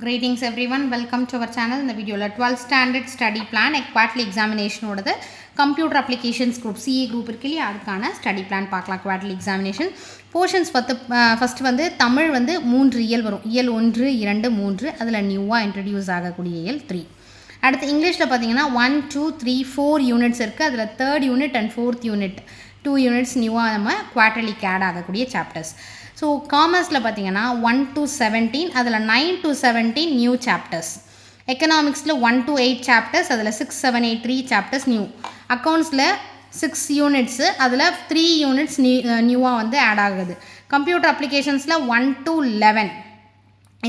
Greetings everyone, welcome to our channel. In the video 12th standard study plan quarterly examination ஓடது computer applications group CA group இருக்கு இல்லையா அதுக்கான study plan பார்க்கலாம். quarterly examination portions first வந்து தமிழ் வந்து 3 இயல் வரும். இயல் 1 2 3 அதில் நியூவாக இன்ட்ரடியூஸ் ஆகக்கூடிய இயல் 3. அடுத்து இங்கிலீஷில் பார்த்தீங்கன்னா 1 2 3 4 யூனிட்ஸ் இருக்குது. அதில் 3rd unit and 4th unit 2 units நியூவாக நம்ம குவார்ட்டர்லிக்கு ஆட் ஆகக்கூடிய சாப்டர்ஸ். ஸோ காமர்ஸில் பார்த்தீங்கன்னா 1 to 17 அதில் 9 to 17 நியூ சாப்டர்ஸ். எக்கனாமிக்ஸில் 1 to 8 சாப்டர்ஸ் அதில் 6 7 8 3 சாப்டர்ஸ் நியூ. அக்கௌண்ட்ஸில் 6 யூனிட்ஸு அதில் 3 யூனிட்ஸ் நியூவாக வந்து ஆட் ஆகுது. கம்ப்யூட்டர் அப்ளிகேஷன்ஸில் 1 to 11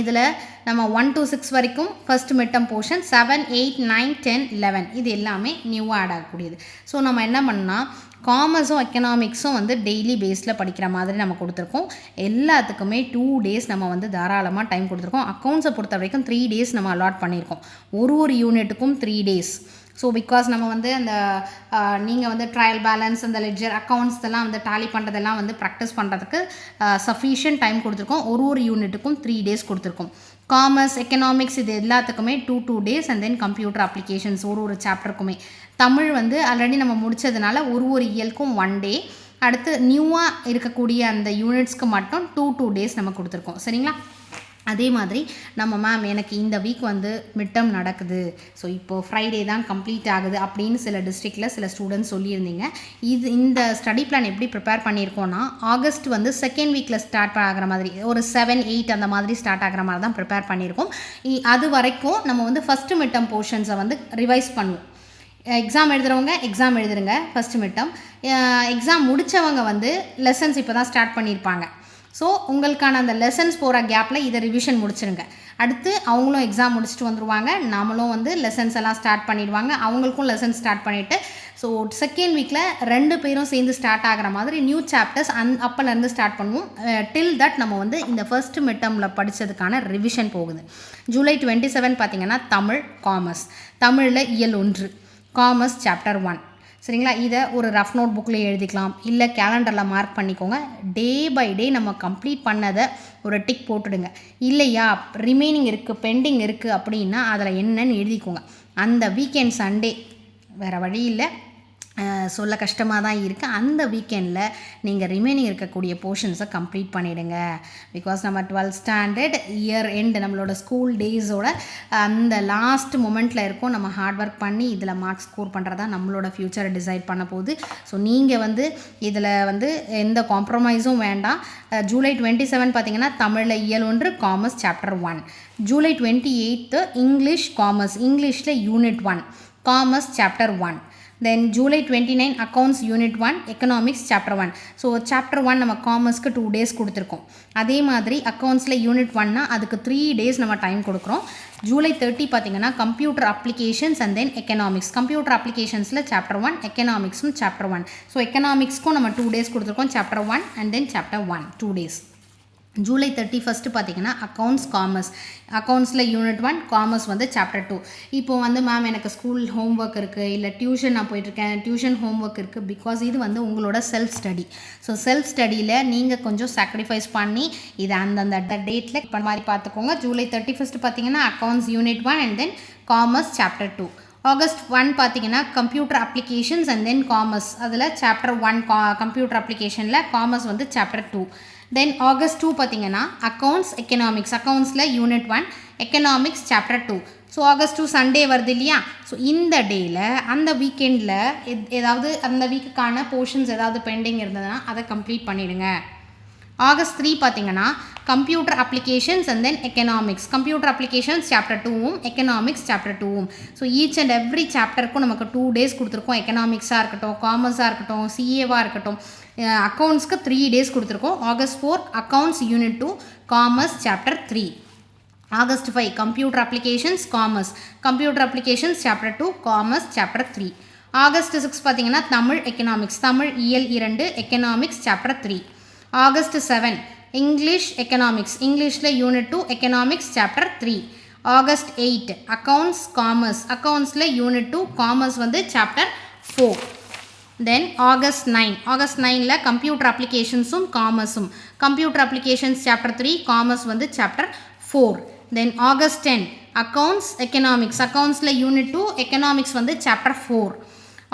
இதில் நம்ம 1 to 6 வரைக்கும் ஃபஸ்ட் மிட்டம் போர்ஷன் 7 8 9 10 11 இது எல்லாமே நியூவாக ஆட் ஆகக்கூடியது. ஸோ நம்ம என்ன பண்ணால் காமர்ஸும் எக்கனாமிக்ஸும் வந்து டெய்லி பேஸில் படிக்கிற மாதிரி நம்ம கொடுத்துருக்கோம். எல்லாத்துக்குமே 2 days நம்ம வந்து தாராளமாக டைம் கொடுத்துருக்கோம். அக்கௌண்ட்ஸை பொறுத்த வரைக்கும் 3 days நம்ம அலாட் பண்ணியிருக்கோம். ஒரு யூனிட்டுக்கும் 3 days. ஸோ பிகாஸ் நம்ம வந்து அந்த நீங்கள் வந்து ட்ரையல் பேலன்ஸ் அந்த லெட்ஜர் அக்கௌண்ட்ஸ் எல்லாம் வந்து டேலி பண்ணுறதெல்லாம் வந்து ப்ராக்டிஸ் பண்ணுறதுக்கு சஃபிஷியன்ட் டைம் கொடுத்துருக்கோம். ஒரு யூனிட்டுக்கும் 3 days கொடுத்துருக்கோம். காமர்ஸ் எக்கனாமிக்ஸ் இது எல்லாத்துக்குமே 2 days and then computer applications ஒரு சாப்டருக்குமே. தமிழ் வந்து ஆல்ரெடி நம்ம முடித்ததுனால ஒரு இயலுக்கும் 1 day. அடுத்து நியூவாக இருக்கக்கூடிய அந்த யூனிட்ஸ்க்கு மட்டும் 2 days நம்ம கொடுத்துருக்கோம். சரிங்களா? அதே மாதிரி நம்ம மேம் எனக்கு இந்த வீக் வந்து மிட்டம் நடக்குது, ஸோ இப்போது ஃப்ரைடே தான் கம்ப்ளீட் ஆகுது அப்படின்னு சில டிஸ்ட்ரிக்டில் சில ஸ்டூடெண்ட்ஸ் சொல்லியிருந்தீங்க. இந்த ஸ்டடி பிளான் எப்படி ப்ரிப்பேர் பண்ணியிருக்கோன்னா ஆகஸ்ட் வந்து செகண்ட் வீக்கில் ஸ்டார்ட் ஆகிற மாதிரி ஒரு 7 8 அந்த மாதிரி ஸ்டார்ட் ஆகிற மாதிரி தான் ப்ரிப்பேர் பண்ணியிருக்கோம். அது வரைக்கும் நம்ம வந்து ஃபஸ்ட்டு மிட்டம் போர்ஷன்ஸை வந்து ரிவைஸ் பண்ணுவோம். எக்ஸாம் எழுதுகிறவங்க எக்ஸாம் எழுதுருங்க ஃபஸ்ட்டு மிட்டம். எக்ஸாம் முடித்தவங்க வந்து லெசன்ஸ் இப்போ தான் ஸ்டார்ட் பண்ணியிருப்பாங்க. ஸோ உங்களுக்கான அந்த லெசன்ஸ் போகிற கேப்பில் இதை ரிவிஷன் முடிச்சிருங்க. அடுத்து அவங்களும் எக்ஸாம் முடிச்சுட்டு வந்துடுவாங்க, நாமளும் வந்து லெசன்ஸ் எல்லாம் ஸ்டார்ட் பண்ணிடுவாங்க, அவங்களுக்கும் லெசன்ஸ் ஸ்டார்ட் பண்ணிவிட்டு ஸோ செகண்ட் வீக்கில் 2 பேரும் சேர்ந்து ஸ்டார்ட் ஆகிற மாதிரி நியூ சாப்டர்ஸ் அப்போலேருந்து ஸ்டார்ட் பண்ணுவோம். டில் தட் நம்ம வந்து இந்த ஃபர்ஸ்ட் மிட்டமில் படித்ததுக்கான ரிவிஷன் போகுது. ஜூலை 27 பார்த்திங்கன்னா தமிழ் காமர்ஸ். தமிழில் இயல் 1 காமர்ஸ் சாப்டர் 1. சரிங்களா? இதை ஒரு ரஃப் நோட் புக்கில் எழுதிக்கலாம், இல்லை கேலண்டரில் மார்க் பண்ணிக்கோங்க. டே பை டே நம்ம கம்ப்ளீட் பண்ணதை ஒரு டிக் போட்டுடுங்க. இல்லையா ரிமைனிங் இருக்குது பெண்டிங் இருக்குது அப்படின்னா அதில் என்னன்னு எழுதிக்கோங்க. அந்த வீக்கெண்ட் சண்டே வேறு வழி இல்லை, சொல்ல கஷ்டமாக தான் இருக்குது, அந்த வீக்கெண்டில் நீங்கள் ரிமைனிங் இருக்கக்கூடிய போர்ஷன்ஸை கம்ப்ளீட் பண்ணிவிடுங்க. பிகாஸ் நம்ம 12th ஸ்டாண்டர்ட் இயர் எண்டு நம்மளோட ஸ்கூல் டேஸோட அந்த லாஸ்ட் மொமெண்ட்டில் இருக்கும். நம்ம ஹார்ட் ஒர்க் பண்ணி இதில் மார்க்ஸ் ஸ்கோர் பண்ணுறதா நம்மளோட ஃப்யூச்சரை டிசைட் பண்ண போகுது. ஸோ நீங்கள் வந்து இதில் வந்து எந்த காம்ப்ரமைஸும் வேண்டாம். ஜூலை 27 பார்த்திங்கன்னா தமிழில் இயல் 1 commerce chapter 1. July 28 English commerce, இங்கிலீஷில் unit 1 commerce chapter 1. Then July 29 accounts unit 1 economics chapter 1. So chapter 1 நம்ம காமர்ஸ்க்கு 2 days கொடுத்துருக்கோம். அதே மாதிரி அக்கௌண்ட்ஸில் யூனிட் 1னா அதுக்கு 3 days நம்ம டைம் கொடுக்குறோம். ஜூலை 30 பார்த்திங்கன்னா computer applications and then economics. Computer அப்ளிகேஷன்ஸில் சாப்டர் 1 எக்கனாமிக்ஸும் சாப்டர் 1. ஸோ எக்கனாமிக்ஸ்க்கும் நம்ம 2 days கொடுத்துருக்கோம், chapter 1 and then chapter 1 2 days. ஜூலை 31 பார்த்திங்கன்னா அக்கௌண்ட்ஸ் காமர்ஸ். அக்கௌண்ட்ஸில் யூனிட் 1 காமர்ஸ் வந்து சாப்டர் 2. இப்போது வந்து மேம் எனக்கு ஸ்கூல் ஹோம் ஒர்க் இருக்குது, இல்லை டியூஷன் நான் போயிட்டுருக்கேன், டியூஷன் ஹோம் ஒர்க் இருக்குது. பிகாஸ் இது வந்து உங்களோட செல்ஃப் ஸ்டடி. ஸோ செல்ஃப் ஸ்டடியில் நீங்கள் கொஞ்சம் சாக்ரிஃபைஸ் பண்ணி இதை அந்தந்த டேட்டில் இப்போ மாதிரி பார்த்துக்கோங்க. ஜூலை 31 பார்த்திங்கன்னா accounts unit 1 and then commerce chapter 2. August 1 பார்த்திங்கன்னா computer applications and then commerce. அதில் சாப்டர் 1 கம்ப்யூட்டர் அப்ளிகேஷனில் காமர்ஸ் வந்து சாப்டர் 2. தென் ஆகஸ்ட் 2 பார்த்திங்கன்னா அக்கௌண்ட்ஸ் எக்கனாமிக்ஸ். அக்கௌண்ட்ஸில் unit 1 economics chapter 2. So August 2 Sunday வருது இல்லையா? ஸோ இந்த டேயில் அந்த வீக்கெண்டில் ஏதாவது அந்த வீக்குக்கான போர்ஷன்ஸ் ஏதாவது பெண்டிங் இருந்ததுன்னா அதை கம்ப்ளீட் பண்ணிவிடுங்க. ஆகஸ்ட் 3 பார்த்திங்கன்னா computer applications and then economics. Computer applications chapter 2வும் எக்கனாமிக்ஸ் சாப்டர் 2வும். ஸோ ஈச் அண்ட் எவ்ரி சாப்டருக்கும் நமக்கு 2 days கொடுத்துருக்கோம். எக்கனாமிக்ஸாக இருக்கட்டும், காமர்ஸாக இருக்கட்டும், சிஏவாக இருக்கட்டும். அக்கௌண்ட்ஸ்க்கு 3 days கொடுத்துருக்கோம். August 4 accounts unit 2 commerce chapter 3. August 5 computer applications commerce. Computer applications chapter 2 commerce chapter 3. August 6 பார்த்திங்கன்னா தமிழ் எக்கனாமிக்ஸ். தமிழ் இயல் 2 economics chapter 3. August 7 English economics. இங்கிலீஷில் unit 2 economics chapter 3. August 8 accounts commerce. அக்கௌண்ட்ஸில் யூனிட் 2 காமர்ஸ் வந்து சாப்டர் 4. Then August 9. August 9ல computer அப்ளிகேஷன்ஸும் காமர்ஸும். Computer applications chapter 3, commerce வந்து chapter 4. Then August 10 accounts economics, accountsல unit 2 economics வந்து chapter 4.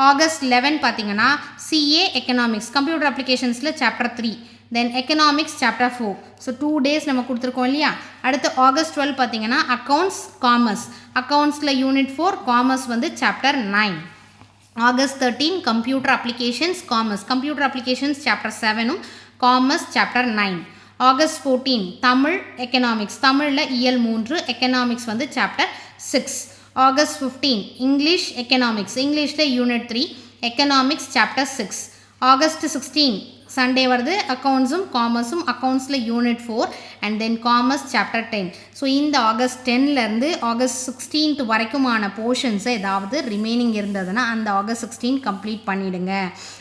August 11 பார்த்தீங்கன்னா CA economics, computer applicationsல chapter 3. Then economics chapter 4. So 2 days நம்ம கொடுத்துருக்கோம் இல்லையா. அடுத்து August 12 பார்த்தீங்கன்னா accounts commerce, accountsல unit 4 commerce வந்து chapter 9. August 13 computer applications commerce, computer applications chapter 7 commerce chapter 9. August 14 Tamil economics, தமிழில் இயல் 3 economics வந்து chapter 6. August 15 English economics, Englishல unit 3 economics chapter 6. August 16 Sunday வருது accountsum commerceum, accountsல unit 4 and then commerce chapter 10. So இந்த August 10ல இருந்து August 16th வரைக்குமான portions ஏதாவது remaining இருந்ததுன்னா அந்த August 16 கம்ப்ளீட் பண்ணிடுங்க.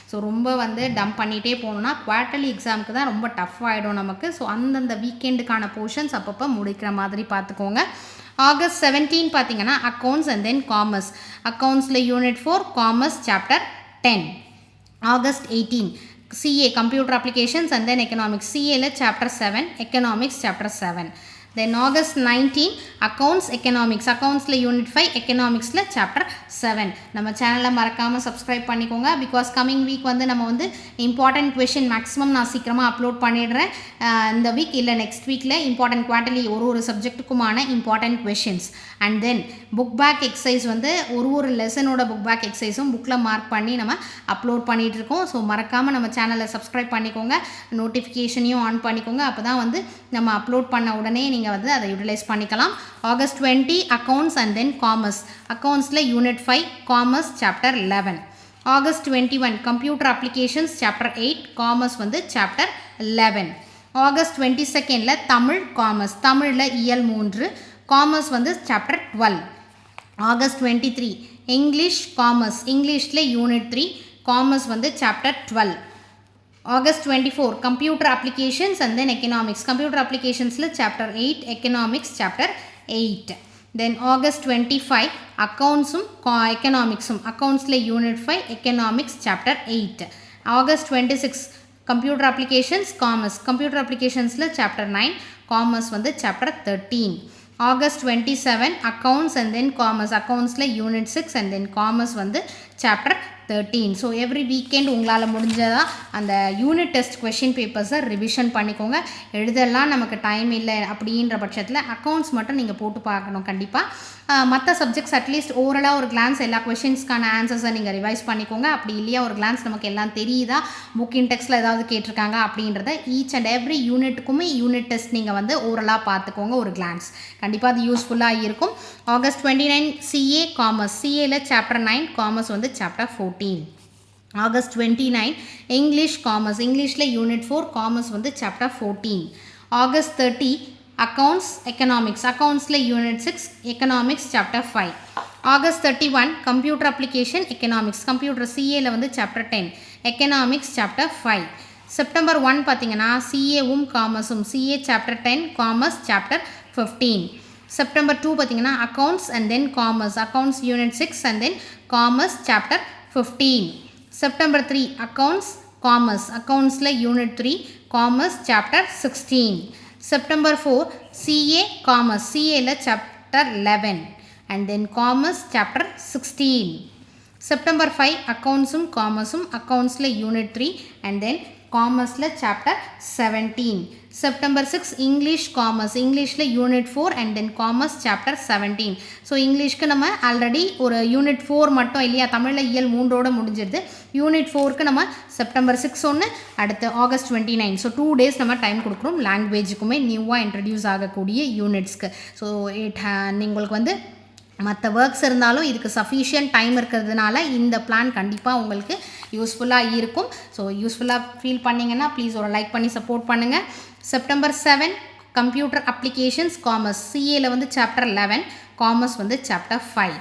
ஸோ ரொம்ப வந்து டம்ப் பண்ணிகிட்டே போகணுன்னா குவார்ட்டர்லி எக்ஸாமுக்கு தான் ரொம்ப டஃப் ஆகிடும் நமக்கு. ஸோ அந்தந்த வீக்கெண்டுக்கான போர்ஷன்ஸ் அப்பப்போ முடிக்கிற மாதிரி பார்த்துக்கோங்க. August 17 பார்த்தீங்கன்னா accounts and then commerce, accountsல unit 4 commerce chapter 10. August 18 CA computer applications and then economics, CAல chapter 7 economics chapter 7. Then August 19 accounts economics, accountsல unit 5 economicsல chapter 7. நம்ம சேனலை மறக்காமல் சப்ஸ்கிரைப் பண்ணிக்கோங்க. பிகாஸ் கம்மிங் வீக் வந்து நம்ம வந்து இம்பார்ட்டன்ட் கொஷின் மேக்ஸிமம் நான் சீக்கிரமாக அப்லோட் பண்ணிடுறேன். இந்த வீக் இல்லை நெக்ஸ்ட் வீக்கில் இம்பார்ட்டன்ட் குவார்ட்டர்லி ஒரு சப்ஜெக்ட்டுக்குமான important questions. And then book back exercise வந்து ஒரு லெசனோட புக் பேக் எக்ஸசைஸும் புக்கில் மார்க் பண்ணி நம்ம அப்லோட் பண்ணிகிட்ருக்கோம். ஸோ மறக்காமல் நம்ம சேனலை சப்ஸ்கிரைப் பண்ணிக்கோங்க, நோட்டிஃபிகேஷனையும் ஆன் பண்ணிக்கோங்க. அப்போ தான் வந்து நம்ம அப்லோட் பண்ண உடனே நீங்கள் வந்து அதை யூட்டிலைஸ் பண்ணிக்கலாம். August 20 accounts and then commerce, accountsல unit 5 commerce chapter 11. August 21 computer applications chapter 8, commerce வந்து chapter 11. August 22ல தமிழ் commerce, தமிழில் இயல் 3 commerce வந்து chapter 12. August 23 English commerce, Englishல unit 3 commerce வந்து chapter 12. August 24 computer applications and then economics, computer applicationsல chapter 8 economics chapter 8. Then August 25 accountsum economicsum, accountsல unit 5 economics chapter 8. August 26 computer applications commerce, computer applicationsல chapter 9 commerce வந்து chapter 13. August 27 accounts and then commerce, accountsல unit 6 and then commerce வந்து chapter 13. So every weekend உங்களால் முடிஞ்சதாக அந்த unit test question பேப்பர்ஸை revision பண்ணிக்கோங்க. எழுதலாம் நமக்கு time இல்லை அப்படின்ற பட்சத்தில் அக்கௌண்ட்ஸ் மட்டும் நீங்கள் போட்டு பார்க்கணும் கண்டிப்பாக. மற்ற சப்ஜெக்ட்ஸ் அட்லீஸ்ட் ஓவரலாக ஒரு கிளான்ஸ் எல்லா கொஷின்ஸ்க்கான ஆன்சர்ஸை நீங்கள் ரிவைஸ் பண்ணிக்கோங்க. அப்படி இல்லையா ஒரு கிளான்ஸ் நமக்கு எல்லாம் தெரியுதா, புக் இன்டெக்ஸில் ஏதாவது கேட்டிருக்காங்க அப்படின்றத ஈச் அண்ட் எவ்ரி யூனிட்டுக்குமே யூனிட் டெஸ்ட் நீங்கள் வந்து ஓவரலாக பார்த்துக்கோங்க ஒரு கிளான்ஸ். கண்டிப்பாக அது யூஸ்ஃபுல்லாக இருக்கும். August 29 CA commerce, CAல chapter 9 commerce வந்து chapter 14. August 29 English commerce, Englishல unit 4 commerce வந்து chapter 14. August 30 accounts economics, accountsல unit 6 economics chapter 5. August 31 computer application economics, computer CAல வந்து chapter 10 economics chapter 5. September 1 பார்த்தீங்கன்னா CAவும் commerceum, CA chapter 10 commerce chapter 15. September 2 பார்த்தீங்கன்னா accounts and then commerce, accounts unit 6 and then commerce chapter 15. September 3 accounts commerce, accountsல unit 3 commerce chapter 16. September 4 CA commerce, CAல chapter 11 and then commerce chapter 16. September 5 accountsum commerceum, accountsல unit 3 and then commerceல chapter 17. September 6 English commerce, Englishல unit 4 and then commerce chapter 17. So இங்கிலீஷ்க்கு நம்ம already ஒரு unit 4 மட்டும் இல்லையா, தமிழில் இயல் 3ஓட முடிஞ்சிருது. யூனிட் 4க்கு நம்ம September 6 ஒன்று, அடுத்து August 29. ஸோ 2 days நம்ம டைம் கொடுக்குறோம் லாங்குவேஜுக்குமே நியூவாக இன்ட்ரடியூஸ் ஆகக்கூடிய யூனிட்ஸ்க்கு. ஸோ உங்களுக்கு வந்து மற்ற ஒர்க்ஸ் இருந்தாலும் இதுக்கு சஃபிஷியன்ட் டைம் இருக்கிறதுனால இந்த பிளான் கண்டிப்பாக உங்களுக்கு யூஸ்ஃபுல்லாக இருக்கும். ஸோ யூஸ்ஃபுல்லாக ஃபீல் பண்ணிங்கன்னா ப்ளீஸ் ஒரு லைக் பண்ணி சப்போர்ட் பண்ணுங்கள். September 7 கம்ப்யூட்டர் அப்ளிகேஷன்ஸ் காமர்ஸ், சிஏல வந்து சாப்டர் 11, காமர்ஸ் வந்து chapter 5.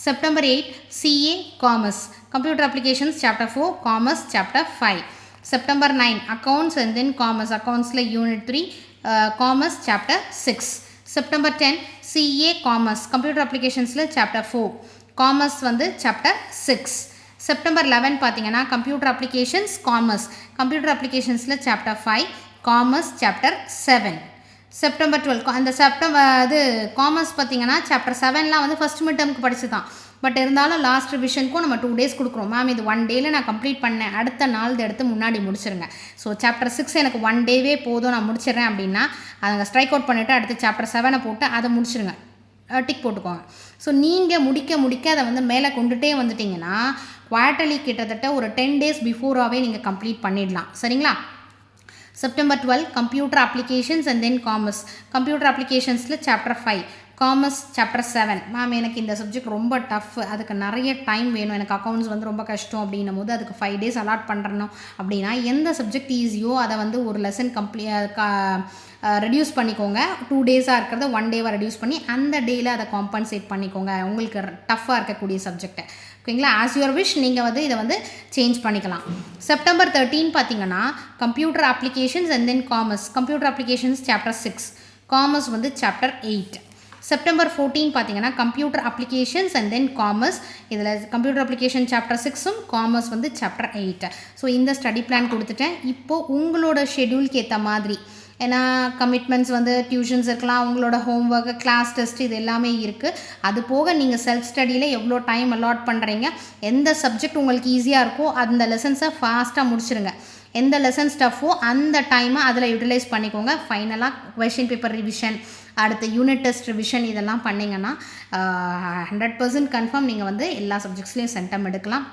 September 8 CA commerce, computer applications chapter 4, commerce chapter 5. September 9 accounts and then commerce, அக்கௌண்ட்ஸில் unit 3, commerce chapter 6. September 10 CA commerce, computer அப்ளிகேஷன்ஸில் chapter 4, commerce வந்து chapter 6. September 11 பார்த்தீங்கன்னா computer applications commerce, computer அப்ளிகேஷன்ஸில் chapter 5, commerce chapter 7. September 12 அந்த இது commerce பார்த்தீங்கன்னா chapter 7லாம் வந்து first mid டேர்முக்கு படிச்சு தான். பட் இருந்தாலும் லாஸ்ட் ரிவிஷனுக்கும் நம்ம 2 டேஸ் கொடுக்குறோம். மேம் இது 1 டேயில் நான் கம்ப்ளீட் பண்ணேன், அடுத்த நாள் எடுத்து முன்னாடி முடிச்சிருங்க. ஸோ சாப்டர் 6 எனக்கு 1 டேவே போதும் நான் முடிச்சிடுறேன் அப்படின்னா அதை ஸ்ட்ரைக் அவுட் பண்ணிவிட்டு அடுத்து சாப்டர் 7 போட்டு அதை முடிச்சிருங்க, டிக் போட்டுக்கோங்க. ஸோ நீங்கள் முடிக்க அதை வந்து மேலே கொண்டுட்டே வந்துட்டிங்கன்னா குவார்ட்டர்லி கிட்டத்தட்ட ஒரு 10 டேஸ் பிஃபோராகவே நீங்கள் கம்ப்ளீட் பண்ணிடலாம். சரிங்களா? September 12 computer applications and then commerce. Computer அப்ளிகேஷன்ஸில் சாப்டர் 5, காமர்ஸ் சாப்டர் 7. மேம் எனக்கு இந்த சப்ஜெக்ட் ரொம்ப டஃப், அதுக்கு நிறைய டைம் வேணும், எனக்கு அக்கௌண்ட்ஸ் வந்து ரொம்ப கஷ்டம் அப்படின்னும் போது அதுக்கு 5 டேஸ் அலாட் பண்ணுறணும் அப்படின்னா எந்த சப்ஜெக்ட் ஈஸியோ அதை வந்து ஒரு லெசன் ரெடியூஸ் பண்ணிக்கோங்க. 2 டேஸாக இருக்கிறத 1 டேவாக ரெடியூஸ் பண்ணி அந்த டேயில் அதை காம்பன்சேட் பண்ணிக்கோங்க உங்களுக்கு டஃப்பாக இருக்கக்கூடிய சப்ஜெக்டை. ஓகேங்களா? ஆஸ் யுவர் விஷ் நீங்கள் வந்து இதை வந்து சேஞ்ச் பண்ணிக்கலாம். செப்டம்பர் 13 பார்த்தீங்கன்னா computer applications and then commerce. Computer applications chapter 6, commerce வந்து சாப்டர் 8. செப்டம்பர் 14 பார்த்தீங்கன்னா computer applications and then commerce. இதில் கம்ப்யூட்டர் அப்ளிகேஷன் சாப்டர் 6ம் காமர்ஸ் வந்து சாப்டர் 8. ஸோ இந்த ஸ்டடி பிளான் கொடுத்துட்டேன். இப்போது உங்களோட ஷெட்யூலுக்கு ஏற்ற மாதிரி, ஏன்னா கமிட்மெண்ட்ஸ் வந்து டியூஷன்ஸ் இருக்கலாம், உங்களோட ஹோம் ஒர்க்கு, கிளாஸ் டெஸ்ட், இது எல்லாமே இருக்குது. அது போக நீங்கள் செல்ஃப் ஸ்டடியில் எவ்வளோ டைம் அலாட் பண்ணுறீங்க, எந்த சப்ஜெக்ட் உங்களுக்கு ஈஸியாக இருக்கோ அந்த லெசன்ஸை ஃபாஸ்ட்டாக முடிச்சிருங்க. எந்த லெசன் ஸ்டஃப்போ அந்த டைமை அதில் யூட்டிலைஸ் பண்ணிக்கோங்க. ஃபைனலாக கொஷின் பேப்பர் ரிவிஷன், அடுத்த யூனிட் டெஸ்ட் ரிவிஷன் இதெல்லாம் பண்ணிங்கன்னா 100% கன்ஃபார்ம் நீங்கள் வந்து எல்லா சப்ஜெக்ட்ஸ்லேயும் சென்டம் எடுக்கலாம்.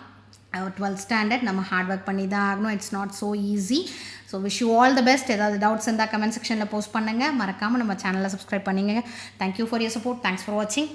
12th ஸ்டாண்டர்ட் நம்ம ஹார்ட் ஒர்க் பண்ணி தான் ஆகணும். It's not so easy. So wish you all the best. ஏதாவது டவுட்ஸ் இருந்தால் கமெண்ட் செக்ஷனில் போஸ்ட் பண்ணுங்கள். மறக்காமல் நம்ம சேனலை சப்ஸ்கிரைப் பண்ணிங்க. Thank you for your support. Thanks for வாட்சிங்.